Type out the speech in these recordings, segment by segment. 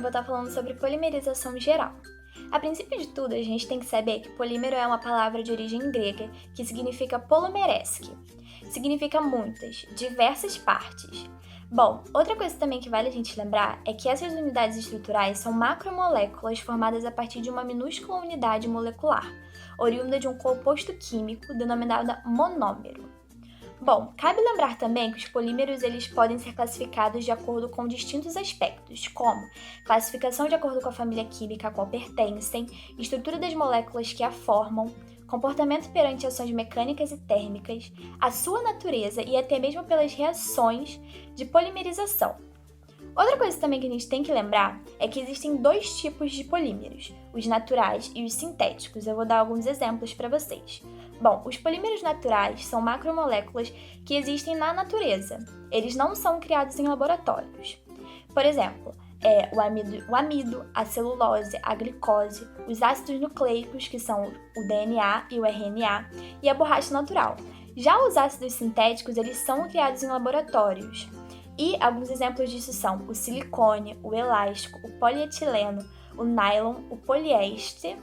vou estar falando sobre polimerização geral. A princípio de tudo, a gente tem que saber que polímero é uma palavra de origem grega que significa polomereske. Significa muitas, diversas partes. Bom, outra coisa também que vale a gente lembrar é que essas unidades estruturais são macromoléculas formadas a partir de uma minúscula unidade molecular, oriunda de um composto químico denominado monômero. Bom, cabe lembrar também que os polímeros eles podem ser classificados de acordo com distintos aspectos, como classificação de acordo com a família química a qual pertencem, estrutura das moléculas que a formam, comportamento perante ações mecânicas e térmicas, a sua natureza e até mesmo pelas reações de polimerização. Outra coisa também que a gente tem que lembrar é que existem dois tipos de polímeros, os naturais e os sintéticos. Eu vou dar alguns exemplos para vocês. Bom, os polímeros naturais são macromoléculas que existem na natureza. Eles não são criados em laboratórios. Por exemplo, o amido, a celulose, a glicose, os ácidos nucleicos, que são o DNA e o RNA, e a borracha natural. Já os ácidos sintéticos, eles são criados em laboratórios. E alguns exemplos disso são o silicone, o elástico, o polietileno, o nylon, o poliéster,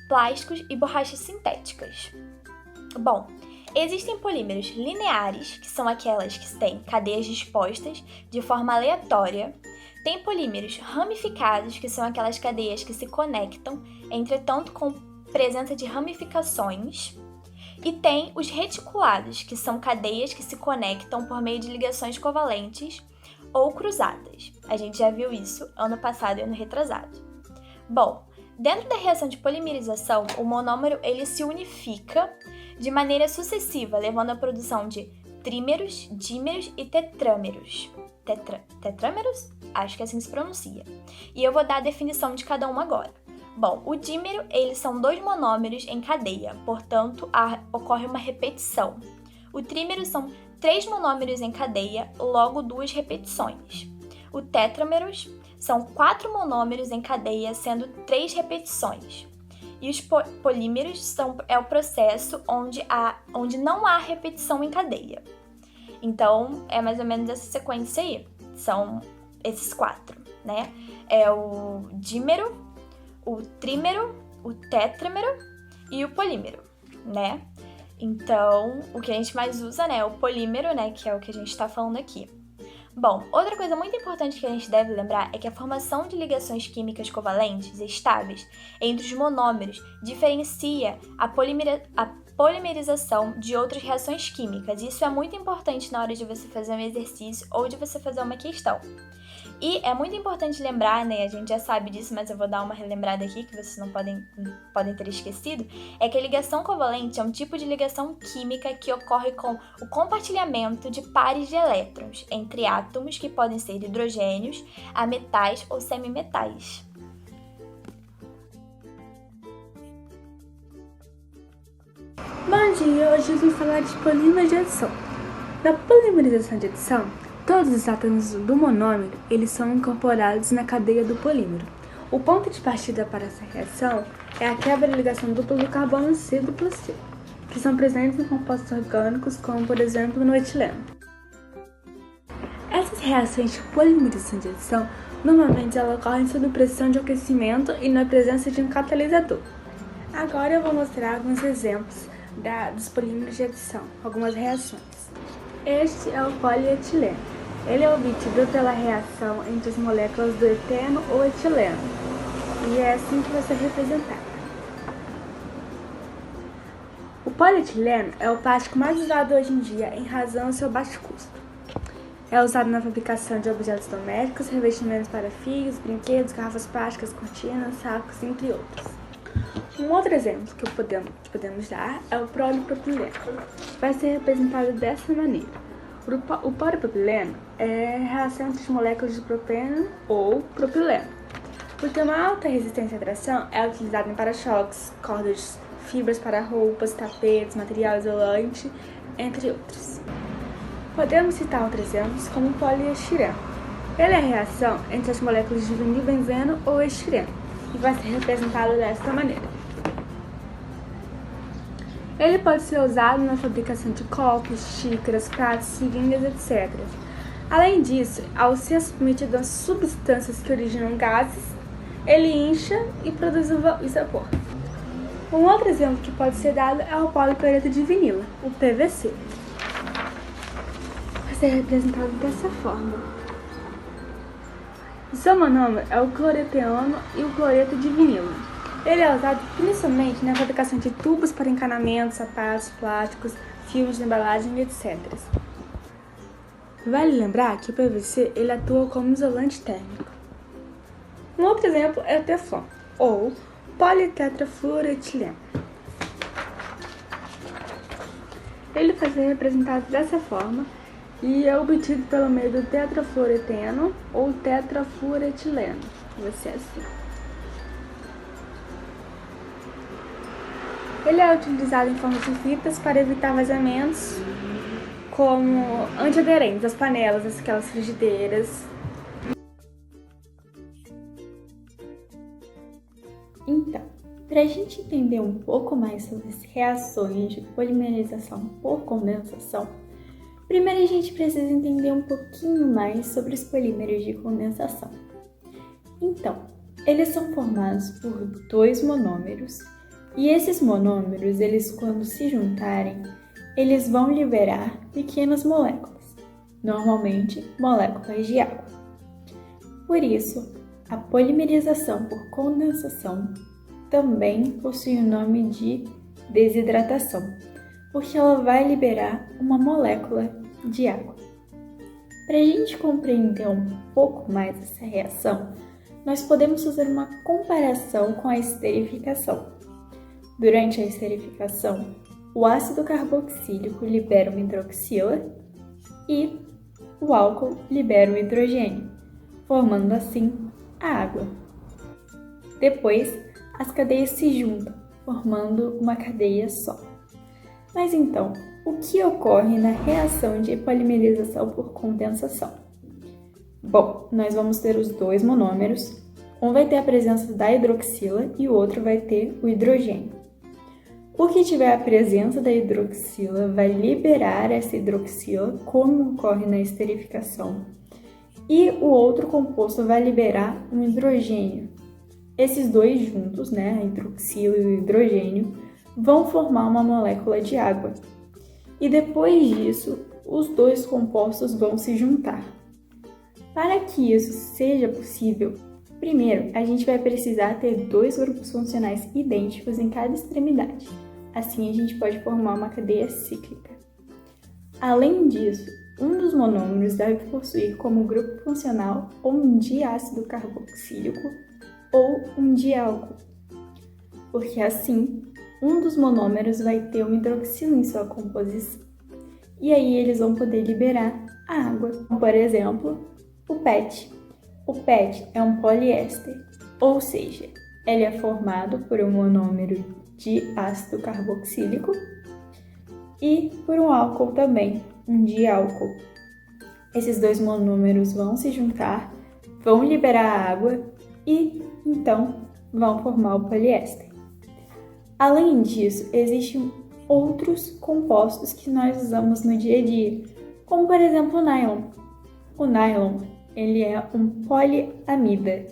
plásticos e borrachas sintéticas. Bom, existem polímeros lineares, que são aquelas que têm cadeias dispostas de forma aleatória. Tem polímeros ramificados, que são aquelas cadeias que se conectam, entretanto com presença de ramificações. E tem os reticulados, que são cadeias que se conectam por meio de ligações covalentes ou cruzadas. A gente já viu isso ano passado e ano retrasado. Bom, dentro da reação de polimerização, o monômero ele se unifica de maneira sucessiva, levando à produção de trímeros, dímeros e tetrâmeros. Tetrâmeros? Acho que assim se pronuncia. E eu vou dar a definição de cada um agora. Bom, o dímero, eles são dois monômeros em cadeia, portanto, ocorre uma repetição. O trímero são três monômeros em cadeia, logo duas repetições. O tétrameros são quatro monômeros em cadeia, sendo três repetições. E os polímeros é o processo onde não há repetição em cadeia. Então, é mais ou menos essa sequência aí. São esses quatro, né? É o dímero, o trímero, o tétramero e o polímero, né? Então, o que a gente mais usa, né, é o polímero, né, que é o que a gente está falando aqui. Bom, outra coisa muito importante que a gente deve lembrar é que a formação de ligações químicas covalentes estáveis entre os monômeros diferencia a polimerização de outras reações químicas. Isso é muito importante na hora de você fazer um exercício ou de você fazer uma questão. E é muito importante lembrar, né, a gente já sabe disso, mas eu vou dar uma relembrada aqui, que vocês não podem ter esquecido, é que a ligação covalente é um tipo de ligação química que ocorre com o compartilhamento de pares de elétrons entre átomos que podem ser hidrogênios, a metais ou semimetais. Bom dia, hoje eu vim falar de polímeros de adição. Na polimerização de adição, todos os átomos do monômero eles são incorporados na cadeia do polímero. O ponto de partida para essa reação é a quebra da ligação dupla do carbono C e dupla C, que são presentes em compostos orgânicos, como por exemplo no etileno. Essas reações de polimerização de adição normalmente elas ocorrem sob pressão de aquecimento e na presença de um catalisador. Agora eu vou mostrar alguns exemplos dos polímeros de adição, algumas reações. Este é o polietileno. Ele é obtido pela reação entre as moléculas do eteno ou etileno. E é assim que vai ser representado. O polietileno é o plástico mais usado hoje em dia em razão do seu baixo custo. É usado na fabricação de objetos domésticos, revestimentos para fios, brinquedos, garrafas plásticas, cortinas, sacos, entre outros. Um outro exemplo que podemos dar é o polipropileno. Vai ser representado dessa maneira. O polipropileno é a reação entre as moléculas de propeno ou propileno. Por ter uma alta resistência à tração, é utilizado em para-choques, cordas, fibras para roupas, tapetes, material isolante, entre outros. Podemos citar outros exemplos como o poliestireno. Ele é a reação entre as moléculas de vinilbenzeno ou estireno e vai ser representado desta maneira. Ele pode ser usado na fabricação de copos, xícaras, pratos, seringas, etc. Além disso, ao ser submetido a substâncias que originam gases, ele incha e produz o isopor. Um outro exemplo que pode ser dado é o policloreto de vinilo, o PVC. Vai ser representado dessa forma. O seu monômero é o cloreteano e o cloreto de vinilo. Ele é usado principalmente na fabricação de tubos para encanamentos, sapatos, plásticos, filmes de embalagem, etc. Vale lembrar que o PVC ele atua como isolante térmico. Um outro exemplo é o Teflon, ou politetrafluoretileno. Ele vai ser representado dessa forma e é obtido pelo meio do tetrafluoretano ou tetrafluoretileno. Vai ser assim. Ele é utilizado em forma de fitas para evitar vazamentos, como antiaderentes das panelas, aquelas frigideiras. Então, para a gente entender um pouco mais sobre as reações de polimerização por condensação, primeiro a gente precisa entender um pouquinho mais sobre os polímeros de condensação. Então, eles são formados por dois monômeros, e esses monômeros, eles quando se juntarem, eles vão liberar pequenas moléculas, normalmente moléculas de água. Por isso, a polimerização por condensação também possui o nome de desidratação, porque ela vai liberar uma molécula de água. Para a gente compreender um pouco mais essa reação, nós podemos fazer uma comparação com a esterificação. Durante a esterificação, o ácido carboxílico libera uma hidroxila e o álcool libera o hidrogênio, formando assim a água. Depois, as cadeias se juntam, formando uma cadeia só. Mas então, o que ocorre na reação de polimerização por condensação? Bom, nós vamos ter os dois monômeros, um vai ter a presença da hidroxila e o outro vai ter o hidrogênio. O que tiver a presença da hidroxila vai liberar essa hidroxila, como ocorre na esterificação, e o outro composto vai liberar um hidrogênio. Esses dois juntos, a hidroxila e o hidrogênio, vão formar uma molécula de água. E depois disso, os dois compostos vão se juntar. Para que isso seja possível, primeiro a gente vai precisar ter dois grupos funcionais idênticos em cada extremidade. Assim a gente pode formar uma cadeia cíclica. Além disso, um dos monômeros deve possuir como grupo funcional ou um diácido carboxílico ou um diálcool, porque assim um dos monômeros vai ter uma hidroxila em sua composição. E aí eles vão poder liberar a água. Por exemplo, o PET. O PET é um poliéster, ou seja, ele é formado por um monômero de ácido carboxílico e por um álcool também, um diálcool. Esses dois monômeros vão se juntar, vão liberar a água e, então, vão formar o poliéster. Além disso, existem outros compostos que nós usamos no dia a dia, como por exemplo o nylon. O nylon, ele é um poliamida.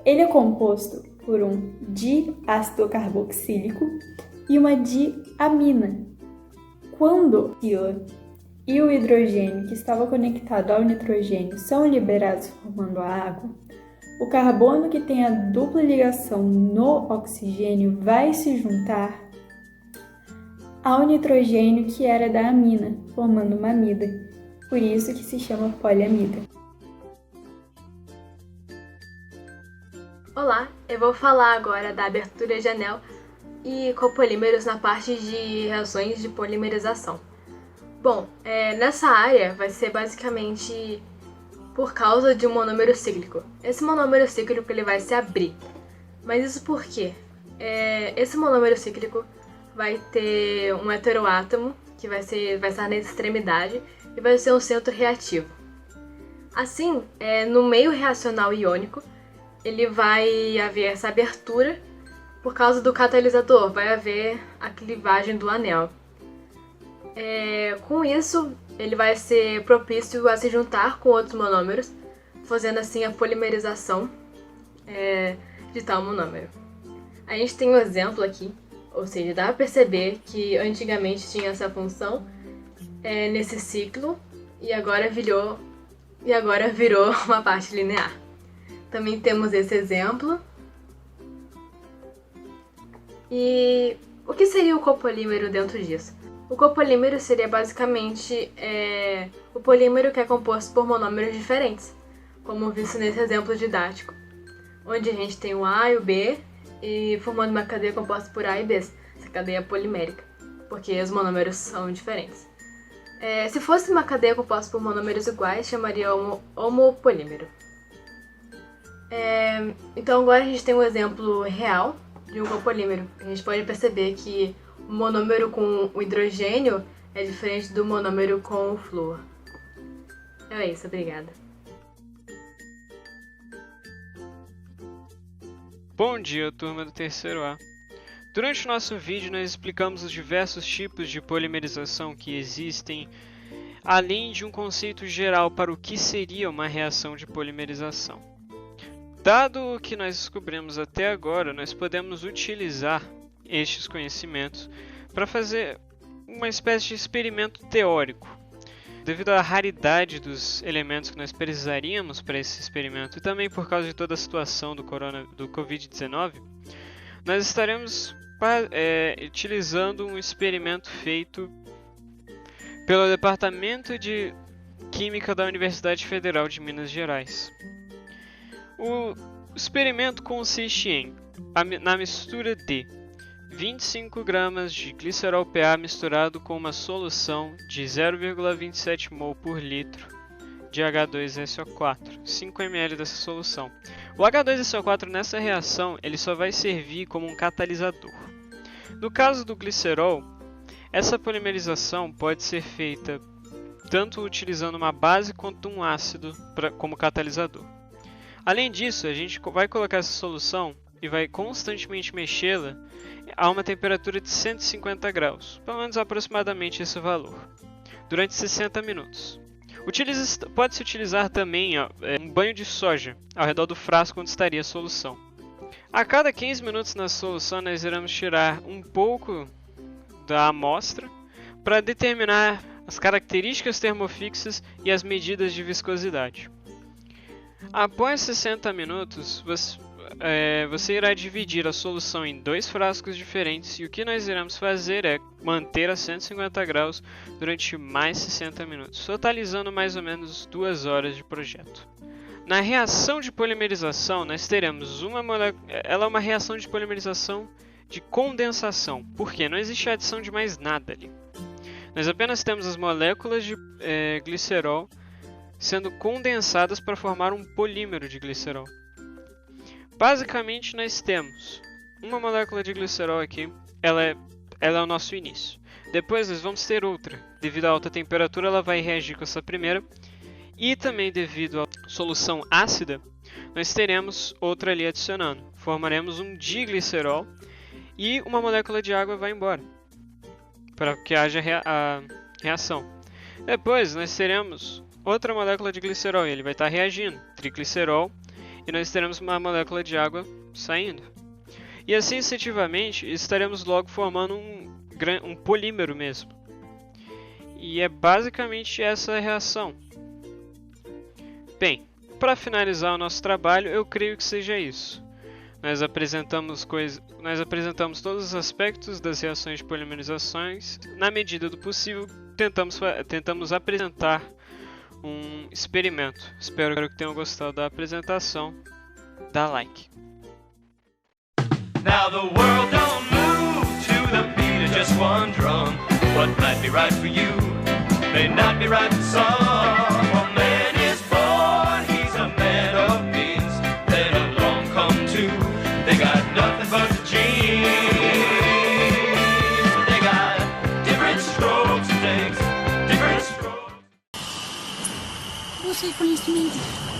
Ele é composto por um diácido carboxílico e uma diamina. Quando o e o hidrogênio que estava conectado ao nitrogênio são liberados formando a água, o carbono que tem a dupla ligação no oxigênio vai se juntar ao nitrogênio que era da amina, formando uma amida. Por isso que se chama poliamida. Olá, eu vou falar agora da abertura de anel e copolímeros na parte de reações de polimerização. Bom, nessa área vai ser basicamente por causa de um monômero cíclico. Esse monômero cíclico ele vai se abrir. Mas isso por quê? Esse monômero cíclico vai ter um heteroátomo que vai estar na extremidade e vai ser um centro reativo. Assim, no meio reacional iônico, ele vai haver essa abertura por causa do catalisador, vai haver a clivagem do anel. Com isso, ele vai ser propício a se juntar com outros monômeros, fazendo assim a polimerização de tal monômero. A gente tem um exemplo aqui, ou seja, dá para perceber que antigamente tinha essa função nesse ciclo e agora virou uma parte linear. Também temos esse exemplo. E o que seria o copolímero dentro disso? O copolímero seria basicamente o polímero que é composto por monômeros diferentes, como visto nesse exemplo didático, onde a gente tem o A e o B, e formando uma cadeia composta por A e B, essa cadeia polimérica, porque os monômeros são diferentes. Se fosse uma cadeia composta por monômeros iguais, chamaria homopolímero. Então agora a gente tem um exemplo real de um copolímero. A gente pode perceber que o monômero com o hidrogênio é diferente do monômero com o flúor. É isso, obrigada. Bom dia, turma do terceiro A. Durante o nosso vídeo, nós explicamos os diversos tipos de polimerização que existem, além de um conceito geral para o que seria uma reação de polimerização. Dado o que nós descobrimos até agora, nós podemos utilizar estes conhecimentos para fazer uma espécie de experimento teórico. Devido à raridade dos elementos que nós precisaríamos para esse experimento e também por causa de toda a situação do Covid-19, nós estaremos utilizando um experimento feito pelo Departamento de Química da Universidade Federal de Minas Gerais. O experimento consiste na mistura de 25 gramas de glicerol PA misturado com uma solução de 0,27 mol por litro de H2SO4, 5 ml dessa solução. O H2SO4 nessa reação ele só vai servir como um catalisador. No caso do glicerol, essa polimerização pode ser feita tanto utilizando uma base quanto um ácido como catalisador. Além disso, a gente vai colocar essa solução e vai constantemente mexê-la a uma temperatura de 150 graus, pelo menos aproximadamente esse valor, durante 60 minutos. Pode-se utilizar também um banho de soja ao redor do frasco onde estaria a solução. A cada 15 minutos na solução nós iremos tirar um pouco da amostra para determinar as características termofixas e as medidas de viscosidade. Após 60 minutos, você irá dividir a solução em 2 frascos diferentes e o que nós iremos fazer é manter a 150 graus durante mais 60 minutos, totalizando mais ou menos 2 horas de projeto. Na reação de polimerização, nós teremos ela é uma reação de polimerização de condensação, porque não existe adição de mais nada ali. Nós apenas temos as moléculas de glicerol sendo condensadas para formar um polímero de glicerol. Basicamente, nós temos uma molécula de glicerol aqui, ela é o nosso início. Depois nós vamos ter outra. Devido à alta temperatura, ela vai reagir com essa primeira. E também devido à solução ácida, nós teremos outra ali adicionando. Formaremos um diglicerol e uma molécula de água vai embora, para que haja a reação. Depois nós teremos outra molécula de glicerol, ele vai estar reagindo, triglicerol, e nós teremos uma molécula de água saindo. E assim sucessivamente, estaremos logo formando um polímero mesmo. E é basicamente essa a reação. Bem, para finalizar o nosso trabalho, eu creio que seja isso. Nós apresentamos todos os aspectos das reações de polimerizações. Na medida do possível, tentamos apresentar um experimento. Espero que tenham gostado da apresentação. Dá like. Now the world don't move to the beat of just one drum. What might be right for you may not be right for some. A man is born, he's a man of means. Then along come two, they got nothing but the genes. They got different strokes and takes different strokes. Você é conhecimento.